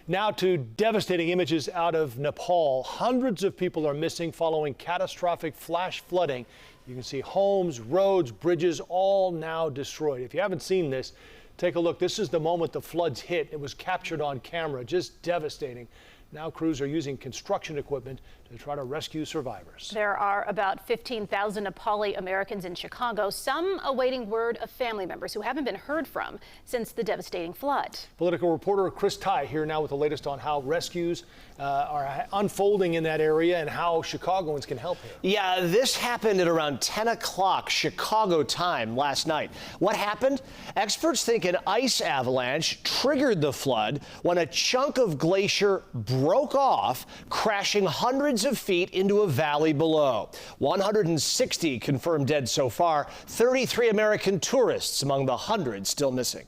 Now to devastating images out of Nepal. Hundreds of people are missing following catastrophic flash flooding. You can see homes, roads, bridges, all now destroyed. If you haven't seen this, take a look. This is the moment the floods hit. It was captured on camera. Just devastating. Now crews are using construction equipment to try to rescue survivors. There are about 15,000 Nepali Americans in Chicago, some awaiting word of family members who haven't been heard from since the devastating flood. Political reporter Chris Ty here now with the latest on how rescues are unfolding in that area and how Chicagoans can help here. Yeah, this happened at around 10 o'clock Chicago time last night. What happened? Experts think an ice avalanche triggered the flood when a chunk of glacier broke off, crashing hundreds of feet into a valley below. 160 confirmed dead so far, 33 American tourists among the hundreds still missing.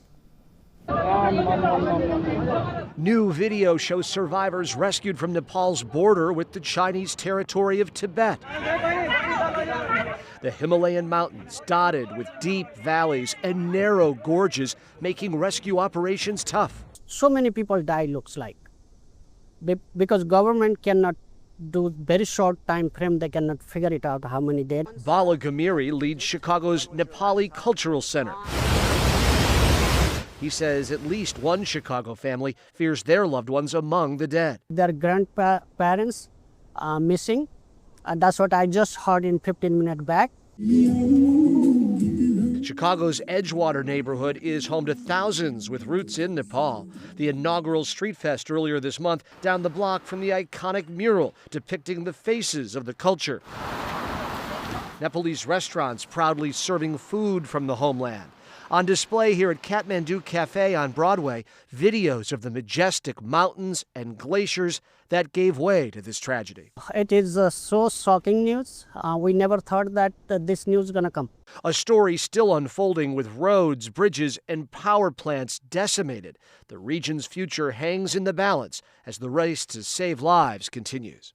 New video shows survivors rescued from Nepal's border with the Chinese territory of Tibet. The Himalayan mountains dotted with deep valleys and narrow gorges, making rescue operations tough. So many people died, looks like, because government cannot do very short time frame. They cannot figure it out how many dead. Bala Gamiri leads Chicago's Nepali Cultural Center. He says at least one Chicago family fears their loved ones among the dead. Their grandparents are missing. That's what I just heard in 15 minutes back. Chicago's Edgewater neighborhood is home to thousands with roots in Nepal. The inaugural Street Fest earlier this month down the block from the iconic mural depicting the faces of the culture. Nepalese restaurants proudly serving food from the homeland. On display here at Kathmandu Cafe on Broadway, videos of the majestic mountains and glaciers that gave way to this tragedy. It is so shocking news. We never thought that this news is going to come. A story still unfolding with roads, bridges, and power plants decimated. The region's future hangs in the balance as the race to save lives continues.